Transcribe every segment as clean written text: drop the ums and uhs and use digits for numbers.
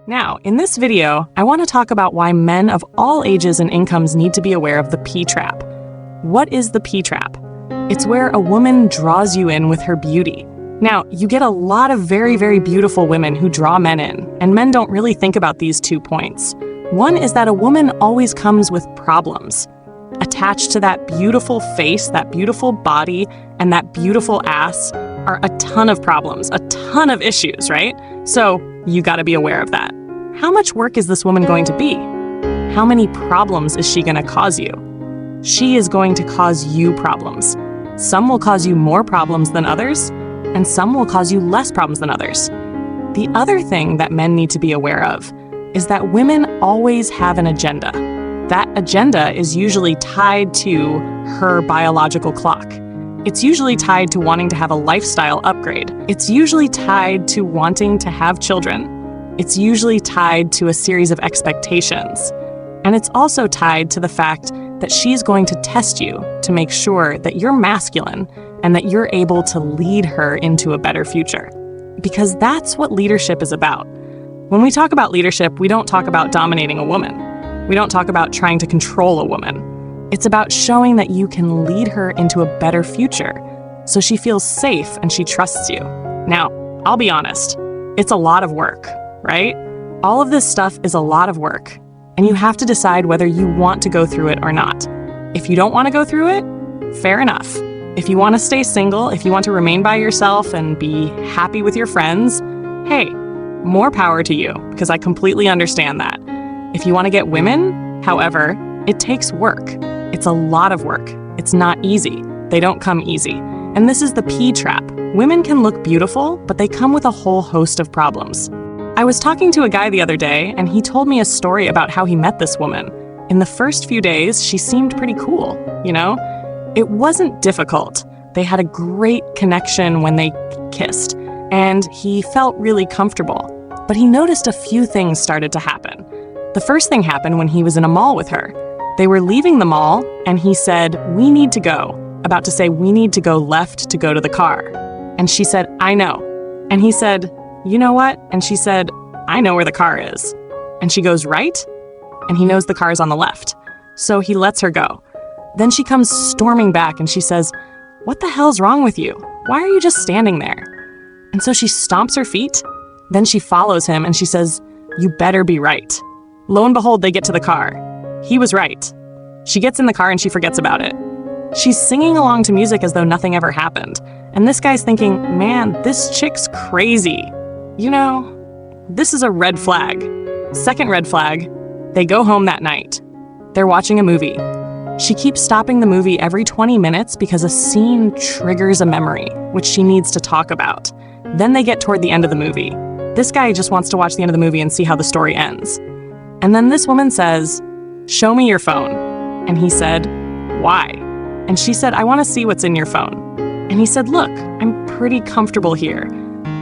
Now, in this video, I want to talk about why men of all ages and incomes need to be aware of the P-trap. What is the P-trap? It's where a woman draws you in with her beauty. Now, you get a lot of very, very beautiful women who draw men in, and men don't really think about these 2 points. One is that a woman always comes with problems. Attached to that beautiful face, that beautiful body, and that beautiful ass are a ton of problems, a ton of issues, right? So you gotta be aware of that. How much work is this woman going to be? How many problems is she gonna cause you? She is going to cause you problems. Some will cause you more problems than others, and some will cause you less problems than others. The other thing that men need to be aware of is that women always have an agenda. That agenda is usually tied to her biological clock. It's usually tied to wanting to have a lifestyle upgrade. It's usually tied to wanting to have children. It's usually tied to a series of expectations. And it's also tied to the fact that she's going to test you to make sure that you're masculine and that you're able to lead her into a better future. Because that's what leadership is about. When we talk about leadership, we don't talk about dominating a woman. We don't talk about trying to control a woman. It's about showing that you can lead her into a better future, so she feels safe and she trusts you. Now, I'll be honest, it's a lot of work, right? All of this stuff is a lot of work, and you have to decide whether you want to go through it or not. If you don't want to go through it, fair enough. If you want to stay single, if you want to remain by yourself and be happy with your friends, hey, more power to you, because I completely understand that. If you want to get women, however, it takes work. It's a lot of work. It's not easy. They don't come easy. And this is the P-trap. Women can look beautiful, but they come with a whole host of problems. I was talking to a guy the other day, and he told me a story about how he met this woman. In the first few days, she seemed pretty cool, you know? It wasn't difficult. They had a great connection when they kissed, and he felt really comfortable. But he noticed a few things started to happen. The first thing happened when he was in a mall with her. They were leaving the mall, and he said, "We need to go." About to say, "We need to go left to go to the car." And she said, "I know." And he said, "You know what?" And she said, "I know where the car is." And she goes, "Right?" And he knows the car is on the left. So he lets her go. Then she comes storming back and she says, "What the hell's wrong with you? Why are you just standing there?" And so she stomps her feet. Then she follows him and she says, "You better be right." Lo and behold, they get to the car. He was right. She gets in the car and she forgets about it. She's singing along to music as though nothing ever happened. And this guy's thinking, man, this chick's crazy. You know, this is a red flag. Second red flag, they go home that night. They're watching a movie. She keeps stopping the movie every 20 minutes because a scene triggers a memory, which she needs to talk about. Then they get toward the end of the movie. This guy just wants to watch the end of the movie and see how the story ends. And then this woman says, "Show me your phone." And he said, "Why?" And she said, "I want to see what's in your phone." And he said, "Look, I'm pretty comfortable here.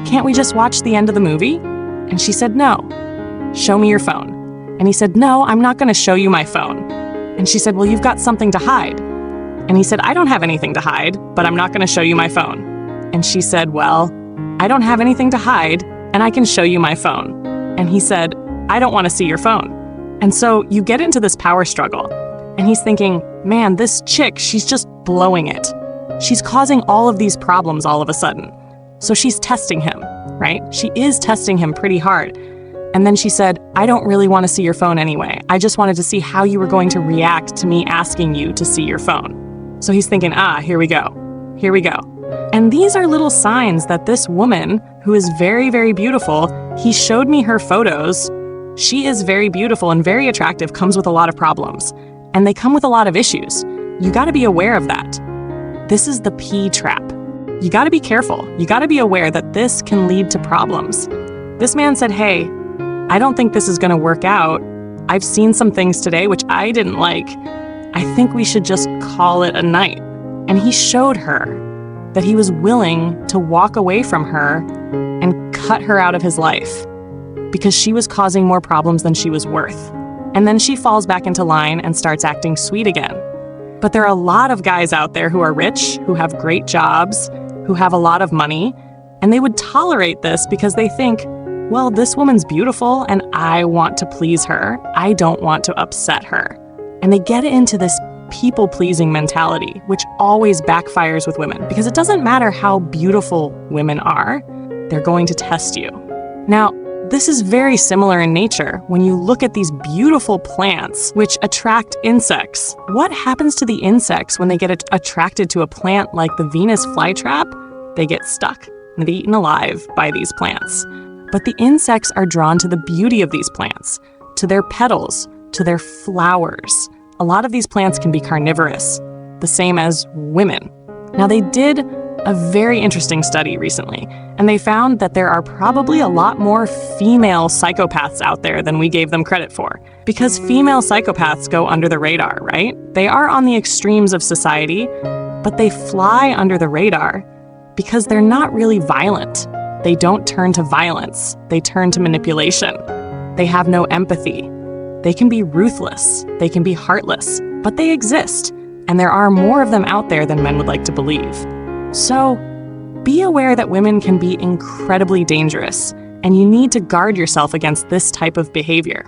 Can't we just watch the end of the movie?" And she said, "No. Show me your phone." And he said, "No, I'm not going to show you my phone." And she said, "Well, you've got something to hide." And he said, "I don't have anything to hide, but I'm not going to show you my phone." And she said, "Well, I don't have anything to hide, and I can show you my phone." And he said, "I don't want to see your phone." And so you get into this power struggle, and he's thinking, man, this chick, she's just blowing it. She's causing all of these problems all of a sudden. So she's testing him, right? She is testing him pretty hard. And then she said, "I don't really want to see your phone anyway. I just wanted to see how you were going to react to me asking you to see your phone." So he's thinking, here we go. Here we go. And these are little signs that this woman, who is very, very beautiful, he showed me her photos. She is very beautiful and very attractive, comes with a lot of problems. And they come with a lot of issues. You got to be aware of that. This is the P-trap. You got to be careful. You got to be aware that this can lead to problems. This man said, "Hey, I don't think this is going to work out. I've seen some things today which I didn't like. I think we should just call it a night." And he showed her that he was willing to walk away from her and cut her out of his life because she was causing more problems than she was worth. And then she falls back into line and starts acting sweet again. But there are a lot of guys out there who are rich, who have great jobs, who have a lot of money, and they would tolerate this because they think, well, this woman's beautiful and I want to please her. I don't want to upset her. And they get into this people-pleasing mentality, which always backfires with women because it doesn't matter how beautiful women are, they're going to test you. Now, this is very similar in nature when you look at these beautiful plants which attract insects. What happens to the insects when they get attracted to a plant like the Venus flytrap? They get stuck and they're eaten alive by these plants. But the insects are drawn to the beauty of these plants, to their petals, to their flowers. A lot of these plants can be carnivorous, the same as women. Now, they did a very interesting study recently, and they found that there are probably a lot more female psychopaths out there than we gave them credit for. Because female psychopaths go under the radar, right? They are on the extremes of society, but they fly under the radar because they're not really violent. They don't turn to violence. They turn to manipulation. They have no empathy. They can be ruthless. They can be heartless, but they exist, and there are more of them out there than men would like to believe. So, be aware that women can be incredibly dangerous, and you need to guard yourself against this type of behavior.